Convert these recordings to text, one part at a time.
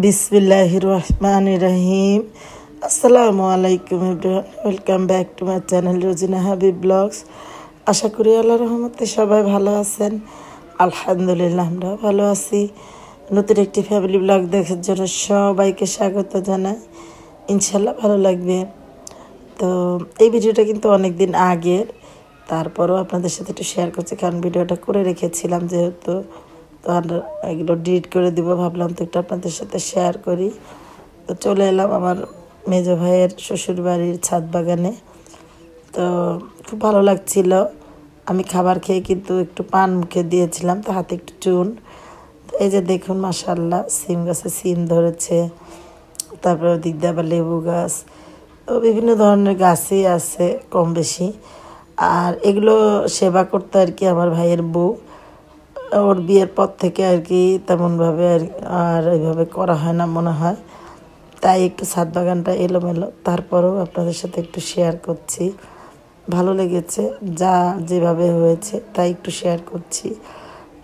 বিসমিল্লাহির রহমানির রহিম। আসসালামু আলাইকুম everyone, welcome back to my channel Rozina Habib vlogs. আশা করি আল্লাহর রহমতে সবাই ভালো আছেন। আলহামদুলিল্লাহ আমরা ভালো আছি। নতুন একটি ফ্যামিলি ব্লগ দেখার জন্য সবাইকে স্বাগত জানাই। ইনশাল্লাহ ভালো লাগবে। তো এই ভিডিওটা কিন্তু অনেক দিন আগের, তারপরও আপনাদের সাথে একটু শেয়ার করছি, কারণ ভিডিওটা করে রেখেছিলাম যেহেতু, তো এগুলো ডিলিট করে দিব, ভাবলাম তো একটু আপনাদের সাথে শেয়ার করি। তো চলে এলাম আমার মেজো ভাইয়ের শ্বশুর বাড়ির ছাদ বাগানে। তো খুব ভালো লাগছিল। আমি খাবার খেয়ে কিন্তু একটু পান মুখে দিয়েছিলাম, তো হাতে একটু চুন। তো এই যে দেখুন মাশাআল্লাহ, সিম গাছে সিম ধরেছে, তারপরে ওদিক দিয়ে আবার লেবু গাছ, তো বিভিন্ন ধরনের গাছই আছে কম বেশি। আর এগুলো সেবা করতে আর কি আমার ভাইয়ের বউ, ওর বিয়ের পর থেকে আর কি তেমনভাবে আর ওইভাবে করা হয় না মনে হয়, তাই একটু ছাদ বাগানটা এলোমেলো, তারপরেও আপনাদের সাথে একটু শেয়ার করছি। ভালো লেগেছে, যা যেভাবে হয়েছে তাই একটু শেয়ার করছি।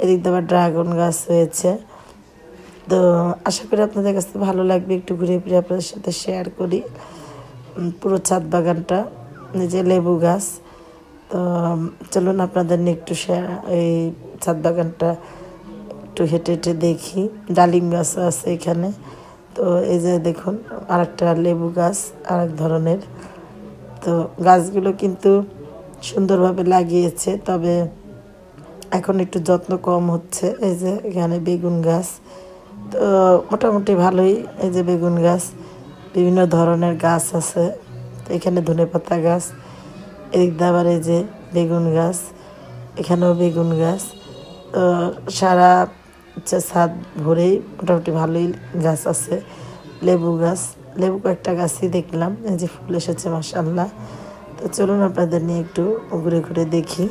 এদিক দিয়ে আবার ড্রাগন গাছ হয়েছে। তো আশা করি আপনাদের কাছে ভালো লাগবে, একটু ঘুরে ফিরে আপনাদের সাথে শেয়ার করি পুরো ছাদ বাগানটা। নিজে লেবু গাছ। তো চলুন আপনাদের নিয়ে একটু এই ছাদ বাগানটা একটু হেঁটে হেঁটে দেখি। ডালিম গাছ আছে এখানে। তো এই যে দেখুন আরেকটা লেবু গাছ, আরেক ধরনের। তো গাছগুলো কিন্তু সুন্দরভাবে লাগিয়েছে, তবে এখন একটু যত্ন কম হচ্ছে। এই যে এখানে বেগুন গাছ, তো মোটামুটি ভালোই। এই যে বেগুন গাছ, বিভিন্ন ধরনের গাছ আছে। তো এখানে ধনেপাতা গাছ, এদিক দিয়ে আবার এই যে বেগুন গাছ, এখানেও বেগুন গাছ। তো সারা ছাদ ভরেই মোটামুটি ভালোই গাছ আছে। লেবু গাছ, লেবু কয়েকটা গাছই দেখলাম, এই যে ফুল এসেছে মাশাআল্লাহ। তো চলুন আপনাদের নিয়ে একটু ঘুরে ঘুরে দেখি।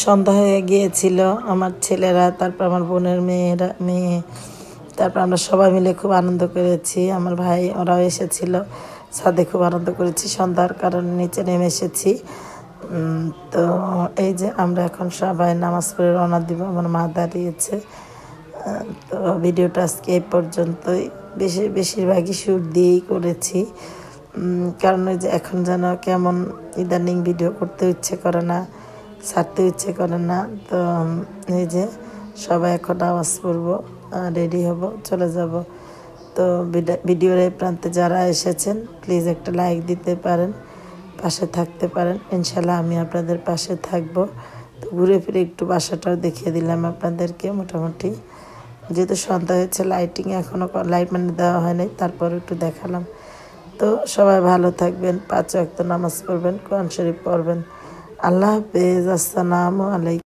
সন্ধ্যা হয়ে গিয়েছিল, আমার ছেলেরা, তারপর আমার বোনের মেয়ে, তারপর আমরা সবাই মিলে খুব আনন্দ করেছি। আমার ভাই ওরাও এসেছিল, ছাদে খুব আনন্দ করেছি। সন্ধ্যার কারণে নিচে নেমে এসেছি। তো এই যে আমরা এখন সবাই নামাজ পড়ে রওনা দিব, আমার মা দাঁড়িয়েছে। তো ভিডিওটা আজকে এই পর্যন্তই। বেশিরভাগই শ্যুট দিয়েই করেছি, কারণ ওই যে এখন যেন কেমন ইদানিং ভিডিও করতে ইচ্ছে করে না, ছাড়তে ইচ্ছে করে না। তো এই যে সবাই এখন নামাজ পড়বো, রেডি হব, চলে যাব। তো ভিডিওর এই প্রান্তে যারা এসেছেন প্লিজ একটা লাইক দিতে পারেন, পাশে থাকতে পারেন। ইনশাল্লাহ আমি আপনাদের পাশে থাকবো। তো ঘুরে ফিরে একটু বাসাটাও দেখিয়ে দিলাম আপনাদেরকে মোটামুটি। যেহেতু সন্ধ্যা হয়েছে, লাইটিং এখনও লাইট দেওয়া হয় নাই, তারপর একটু দেখালাম। তো সবাই ভালো থাকবেন, 5 ওয়াক্ত নামাজ পড়বেন, কোরআন শরীফ পড়বেন। আল্লাহ হাফেজ, আসসালামু আলাইকুম।